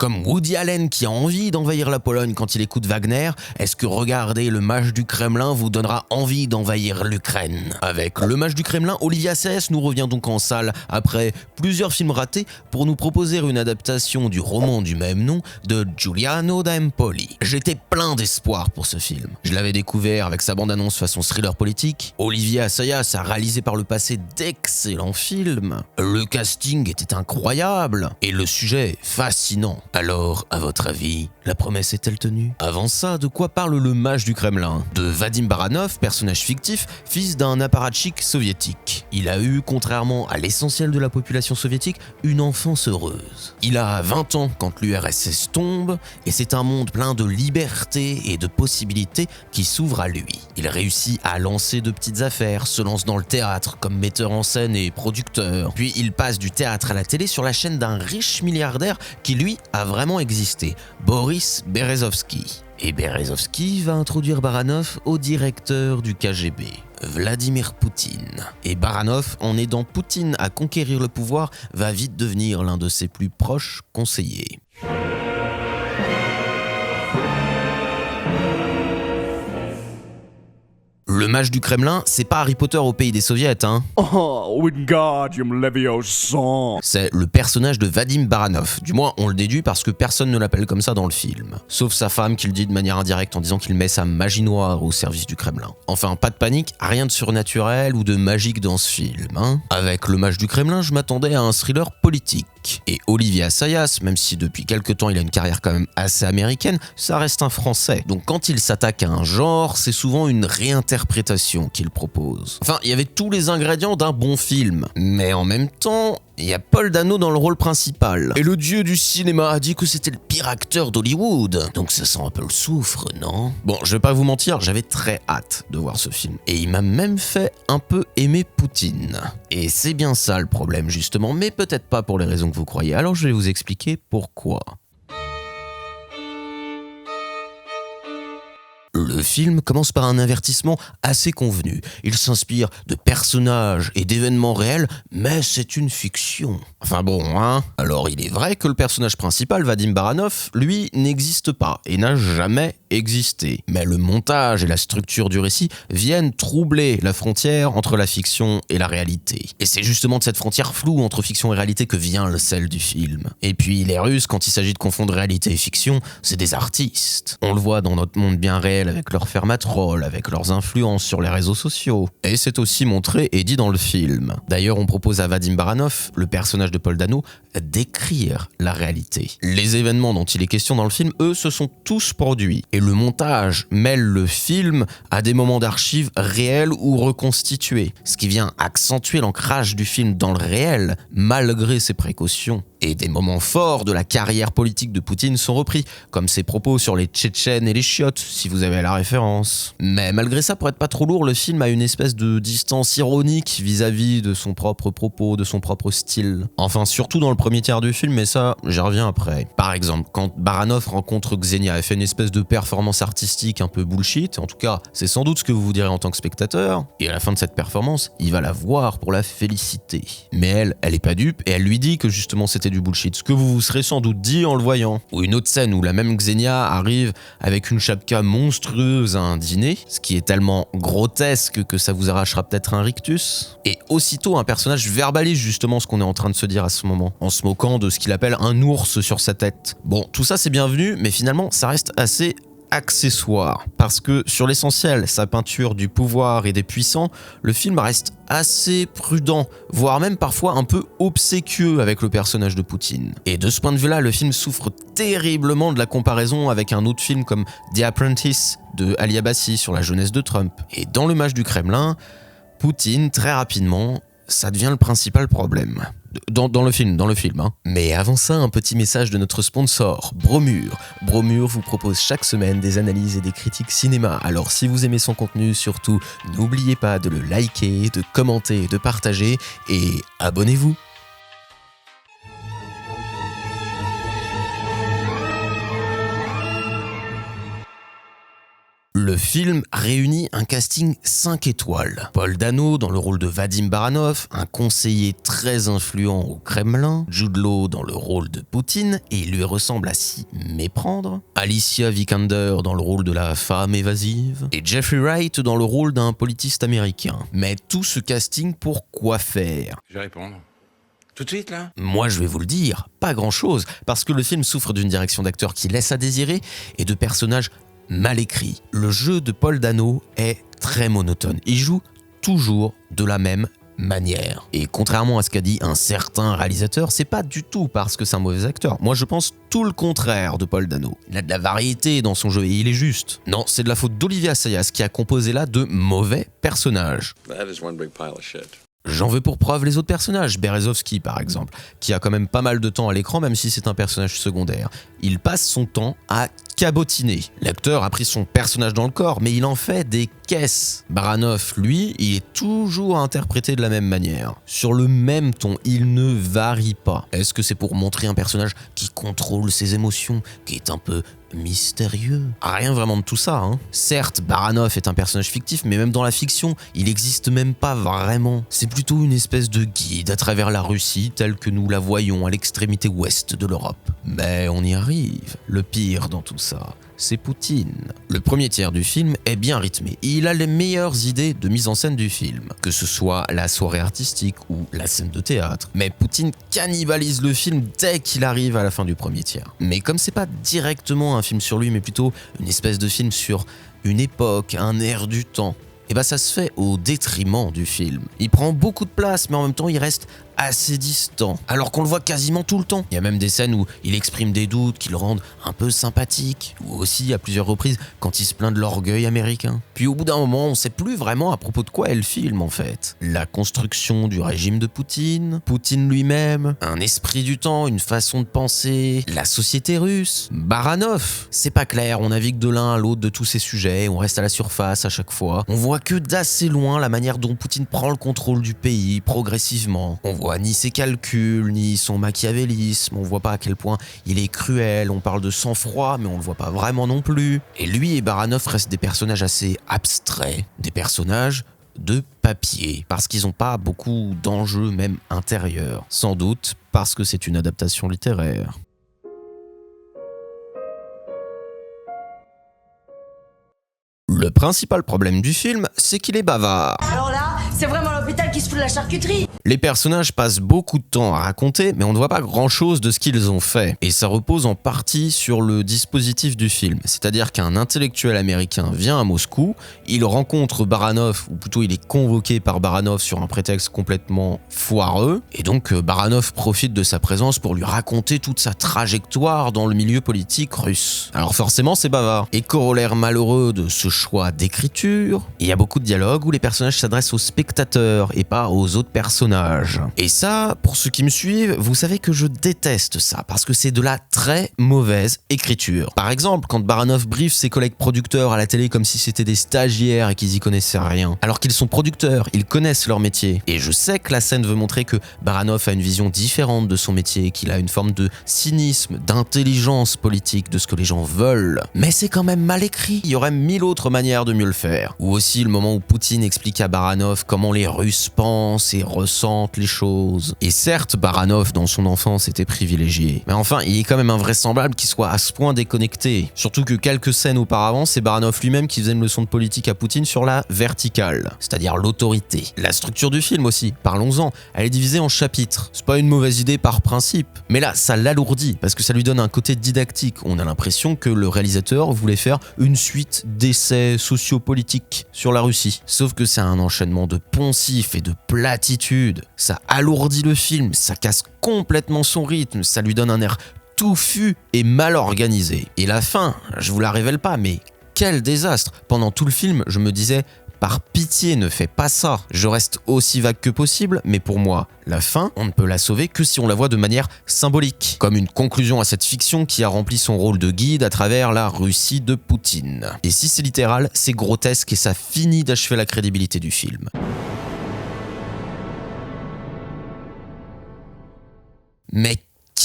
comme Woody Allen qui a envie d'envahir la Pologne quand il écoute Wagner, est-ce que regarder Le Mage du Kremlin vous donnera envie d'envahir l'Ukraine? Avec Le Mage du Kremlin, Olivier Assayas nous revient donc en salle après plusieurs films ratés pour nous proposer une adaptation du roman du même nom de Giuliano d'Empoli. J'étais plein d'espoir pour ce film. Je l'avais découvert avec sa bande-annonce façon thriller politique. Olivier Assayas a réalisé par le passé d'excellents films. Le casting était incroyable et le sujet fascinant. Alors, à votre avis, la promesse est-elle tenue? Avant ça, de quoi parle Le Mage du Kremlin? De Vadim Baranov, personnage fictif, fils d'un apparatchik soviétique. Il a eu, contrairement à l'essentiel de la population soviétique, une enfance heureuse. Il a 20 ans quand l'URSS tombe et c'est un monde plein de liberté et de possibilités qui s'ouvre à lui. Il réussit à lancer de petites affaires, se lance dans le théâtre comme metteur en scène et producteur. Puis il passe du théâtre à la télé sur la chaîne d'un riche milliardaire qui lui a vraiment existé, Boris Berezovsky. Et Berezovsky va introduire Baranov au directeur du KGB, Vladimir Poutine. Et Baranov, en aidant Poutine à conquérir le pouvoir, va vite devenir l'un de ses plus proches conseillers. Le Mage du Kremlin, c'est pas Harry Potter au pays des soviets, hein. Oh, Wingardium Leviosa. C'est le personnage de Vadim Baranov. Du moins, on le déduit parce que personne ne l'appelle comme ça dans le film. Sauf sa femme qui le dit de manière indirecte en disant qu'il met sa magie noire au service du Kremlin. Enfin, pas de panique, rien de surnaturel ou de magique dans ce film, hein. Avec Le Mage du Kremlin, je m'attendais à un thriller politique. Et Olivier Assayas, même si depuis quelques temps il a une carrière quand même assez américaine, ça reste un Français. Donc quand il s'attaque à un genre, c'est souvent une réinterprétation qu'il propose. Enfin, il y avait tous les ingrédients d'un bon film. Mais en même temps, il y a Paul Dano dans le rôle principal. Et le dieu du cinéma a dit que c'était le pire acteur d'Hollywood. Donc ça sent un peu le soufre, non? Bon, je vais pas vous mentir, j'avais très hâte de voir ce film. Et il m'a même fait un peu aimer Poutine. Et c'est bien ça le problème justement, mais peut-être pas pour les raisons que vous croyez. Alors je vais vous expliquer pourquoi. Le film commence par un avertissement assez convenu. Il s'inspire de personnages et d'événements réels, mais c'est une fiction. Enfin bon, hein. Alors il est vrai que le personnage principal, Vadim Baranov, lui, n'existe pas et n'a jamais existé. Mais le montage et la structure du récit viennent troubler la frontière entre la fiction et la réalité. Et c'est justement de cette frontière floue entre fiction et réalité que vient le sel du film. Et puis les Russes, quand il s'agit de confondre réalité et fiction, c'est des artistes. On le voit dans notre monde bien réel avec leur fermatrol, avec leurs influences sur les réseaux sociaux. Et c'est aussi montré et dit dans le film. D'ailleurs, on propose à Vadim Baranov, le personnage de Paul Dano, d'écrire la réalité. Les événements dont il est question dans le film, eux, se sont tous produits. Et le montage mêle le film à des moments d'archives réels ou reconstitués, ce qui vient accentuer l'ancrage du film dans le réel, malgré ses précautions. Et des moments forts de la carrière politique de Poutine sont repris, comme ses propos sur les Tchétchènes et les Chiottes, si vous avez la référence. Mais malgré ça, pour être pas trop lourd, le film a une espèce de distance ironique vis-à-vis de son propre propos, de son propre style. Enfin, surtout dans le premier tiers du film, mais ça, j'y reviens après. Par exemple, quand Baranov rencontre Xenia, elle fait une espèce de performance artistique un peu bullshit, en tout cas, c'est sans doute ce que vous vous direz en tant que spectateur, et à la fin de cette performance, il va la voir pour la féliciter. Mais elle est pas dupe, et elle lui dit que justement c'était du bullshit, ce que vous vous serez sans doute dit en le voyant. Ou une autre scène où la même Xenia arrive avec une chapka monstrueuse à un dîner, ce qui est tellement grotesque que ça vous arrachera peut-être un rictus. Et aussitôt, un personnage verbalise justement ce qu'on est en train de se dire à ce moment, en se moquant de ce qu'il appelle un ours sur sa tête. Bon, tout ça c'est bienvenu, mais finalement ça reste assez accessoire, parce que sur l'essentiel, sa peinture du pouvoir et des puissants, le film reste assez prudent, voire même parfois un peu obséquieux avec le personnage de Poutine. Et de ce point de vue-là, le film souffre terriblement de la comparaison avec un autre film comme The Apprentice de Ali Abbasi sur la jeunesse de Trump. Et dans Le Mage du Kremlin, Poutine, très rapidement, ça devient le principal problème. Dans le film, hein. Mais avant ça, un petit message de notre sponsor, Bromure. Bromure vous propose chaque semaine des analyses et des critiques cinéma. Alors si vous aimez son contenu, surtout, n'oubliez pas de le liker, de commenter, de partager et abonnez-vous. Le film réunit un casting 5 étoiles. Paul Dano dans le rôle de Vadim Baranov, un conseiller très influent au Kremlin, Jude Law dans le rôle de Poutine, et il lui ressemble à s'y méprendre, Alicia Vikander dans le rôle de la femme évasive, et Jeffrey Wright dans le rôle d'un politiste américain. Mais tout ce casting pour quoi faire ? Je vais répondre. Tout de suite, là ? Moi, je vais vous le dire, pas grand-chose, parce que le film souffre d'une direction d'acteurs qui laisse à désirer et de personnages mal écrits. Le jeu de Paul Dano est très monotone. Il joue toujours de la même manière. Et contrairement à ce qu'a dit un certain réalisateur, c'est pas du tout parce que c'est un mauvais acteur. Moi, je pense tout le contraire de Paul Dano. Il a de la variété dans son jeu et il est juste. Non, c'est de la faute d'Olivier Assayas qui a composé là de mauvais personnages. That is one big pile of shit. J'en veux pour preuve les autres personnages, Berezovski par exemple, qui a quand même pas mal de temps à l'écran même si c'est un personnage secondaire. Il passe son temps à cabotiner. L'acteur a pris son personnage dans le corps, mais il en fait des caisses. Baranov, lui, il est toujours interprété de la même manière. Sur le même ton, il ne varie pas. Est-ce que c'est pour montrer un personnage qui contrôle ses émotions, qui est un peu mystérieux? Rien vraiment de tout ça, hein. Certes, Baranov est un personnage fictif, mais même dans la fiction, il n'existe même pas vraiment. C'est plutôt une espèce de guide à travers la Russie telle que nous la voyons à l'extrémité ouest de l'Europe. Mais on y arrive. Le pire dans tout ça, c'est Poutine. Le premier tiers du film est bien rythmé. Il a les meilleures idées de mise en scène du film, que ce soit la soirée artistique ou la scène de théâtre. Mais Poutine cannibalise le film dès qu'il arrive à la fin du premier tiers. Mais comme c'est pas directement un film sur lui, mais plutôt une espèce de film sur une époque, un air du temps, et ça se fait au détriment du film. Il prend beaucoup de place, mais en même temps il reste assez distant, alors qu'on le voit quasiment tout le temps. Il y a même des scènes où il exprime des doutes qui le rendent un peu sympathique, ou aussi à plusieurs reprises quand il se plaint de l'orgueil américain. Puis au bout d'un moment, on sait plus vraiment à propos de quoi est le film en fait. La construction du régime de Poutine, Poutine lui-même, un esprit du temps, une façon de penser, la société russe, Baranov. C'est pas clair, on navigue de l'un à l'autre de tous ces sujets, on reste à la surface à chaque fois. On voit que d'assez loin la manière dont Poutine prend le contrôle du pays progressivement. On voit ni ses calculs, ni son machiavélisme, on voit pas à quel point il est cruel, on parle de sang-froid, mais on le voit pas vraiment non plus. Et lui et Baranov restent des personnages assez abstraits, des personnages de papier, parce qu'ils n'ont pas beaucoup d'enjeux même intérieurs. Sans doute parce que c'est une adaptation littéraire. Le principal problème du film, c'est qu'il est bavard. Alors là, c'est vraiment l'hôpital qui se fout de la charcuterie. Les personnages passent beaucoup de temps à raconter, mais on ne voit pas grand-chose de ce qu'ils ont fait. Et ça repose en partie sur le dispositif du film. C'est-à-dire qu'un intellectuel américain vient à Moscou, il rencontre Baranov, ou plutôt il est convoqué par Baranov sur un prétexte complètement foireux, et donc Baranov profite de sa présence pour lui raconter toute sa trajectoire dans le milieu politique russe. Alors forcément, c'est bavard. Et corollaire malheureux de ce choix d'écriture, il y a beaucoup de dialogues où les personnages s'adressent aux spectateurs et pas aux autres personnages. Et ça, pour ceux qui me suivent, vous savez que je déteste ça, parce que c'est de la très mauvaise écriture. Par exemple, quand Baranov briefe ses collègues producteurs à la télé comme si c'était des stagiaires et qu'ils y connaissaient rien, alors qu'ils sont producteurs, ils connaissent leur métier. Et je sais que la scène veut montrer que Baranov a une vision différente de son métier, qu'il a une forme de cynisme, d'intelligence politique, de ce que les gens veulent. Mais c'est quand même mal écrit, il y aurait 1000 autres manières de mieux le faire. Ou aussi le moment où Poutine explique à Baranov comment les Russes pensent et ressentent les choses. Et certes, Baranov, dans son enfance, était privilégié. Mais enfin, il est quand même invraisemblable qu'il soit à ce point déconnecté. Surtout que quelques scènes auparavant, c'est Baranov lui-même qui faisait une leçon de politique à Poutine sur la verticale, c'est-à-dire l'autorité. La structure du film aussi, parlons-en, elle est divisée en chapitres. C'est pas une mauvaise idée par principe, mais là, ça l'alourdit, parce que ça lui donne un côté didactique. On a l'impression que le réalisateur voulait faire une suite d'essais sociopolitiques sur la Russie. Sauf que c'est un enchaînement de poncifs et de platitudes. Ça alourdit le film, ça casse complètement son rythme, ça lui donne un air touffu et mal organisé. Et la fin, je vous la révèle pas, mais quel désastre! Pendant tout le film, je me disais, par pitié, ne fais pas ça. Je reste aussi vague que possible, mais pour moi, la fin, on ne peut la sauver que si on la voit de manière symbolique, comme une conclusion à cette fiction qui a rempli son rôle de guide à travers la Russie de Poutine. Et si c'est littéral, c'est grotesque et ça finit d'achever la crédibilité du film. Mais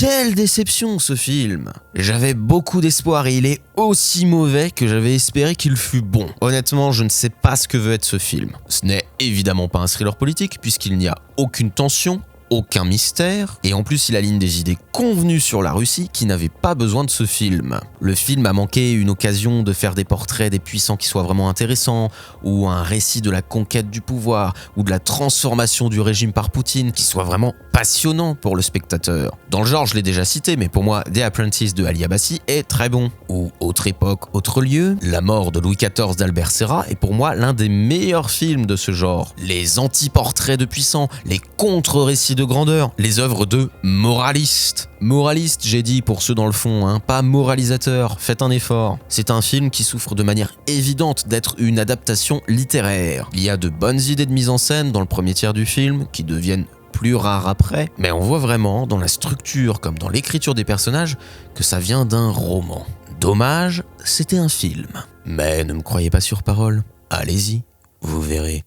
Quelle déception ce film! J'avais beaucoup d'espoir et il est aussi mauvais que j'avais espéré qu'il fût bon. Honnêtement, je ne sais pas ce que veut être ce film. Ce n'est évidemment pas un thriller politique puisqu'il n'y a aucune tension, aucun mystère, et en plus il aligne des idées convenues sur la Russie qui n'avaient pas besoin de ce film. Le film a manqué une occasion de faire des portraits des puissants qui soient vraiment intéressants, ou un récit de la conquête du pouvoir, ou de la transformation du régime par Poutine qui soit vraiment passionnant pour le spectateur. Dans le genre, je l'ai déjà cité, mais pour moi, The Apprentice de Ali Abbasi est très bon. Ou Autre époque, autre lieu, La mort de Louis XIV d'Albert Serra est pour moi l'un des meilleurs films de ce genre. Les anti-portraits de puissants, les contre-récits de grandeur, les œuvres de moralistes. Moraliste, j'ai dit pour ceux dans le fond, pas moralisateur, faites un effort. C'est un film qui souffre de manière évidente d'être une adaptation littéraire. Il y a de bonnes idées de mise en scène dans le premier tiers du film, qui deviennent plus rares après, mais on voit vraiment dans la structure comme dans l'écriture des personnages que ça vient d'un roman. Dommage, c'était un film. Mais ne me croyez pas sur parole, allez-y, vous verrez.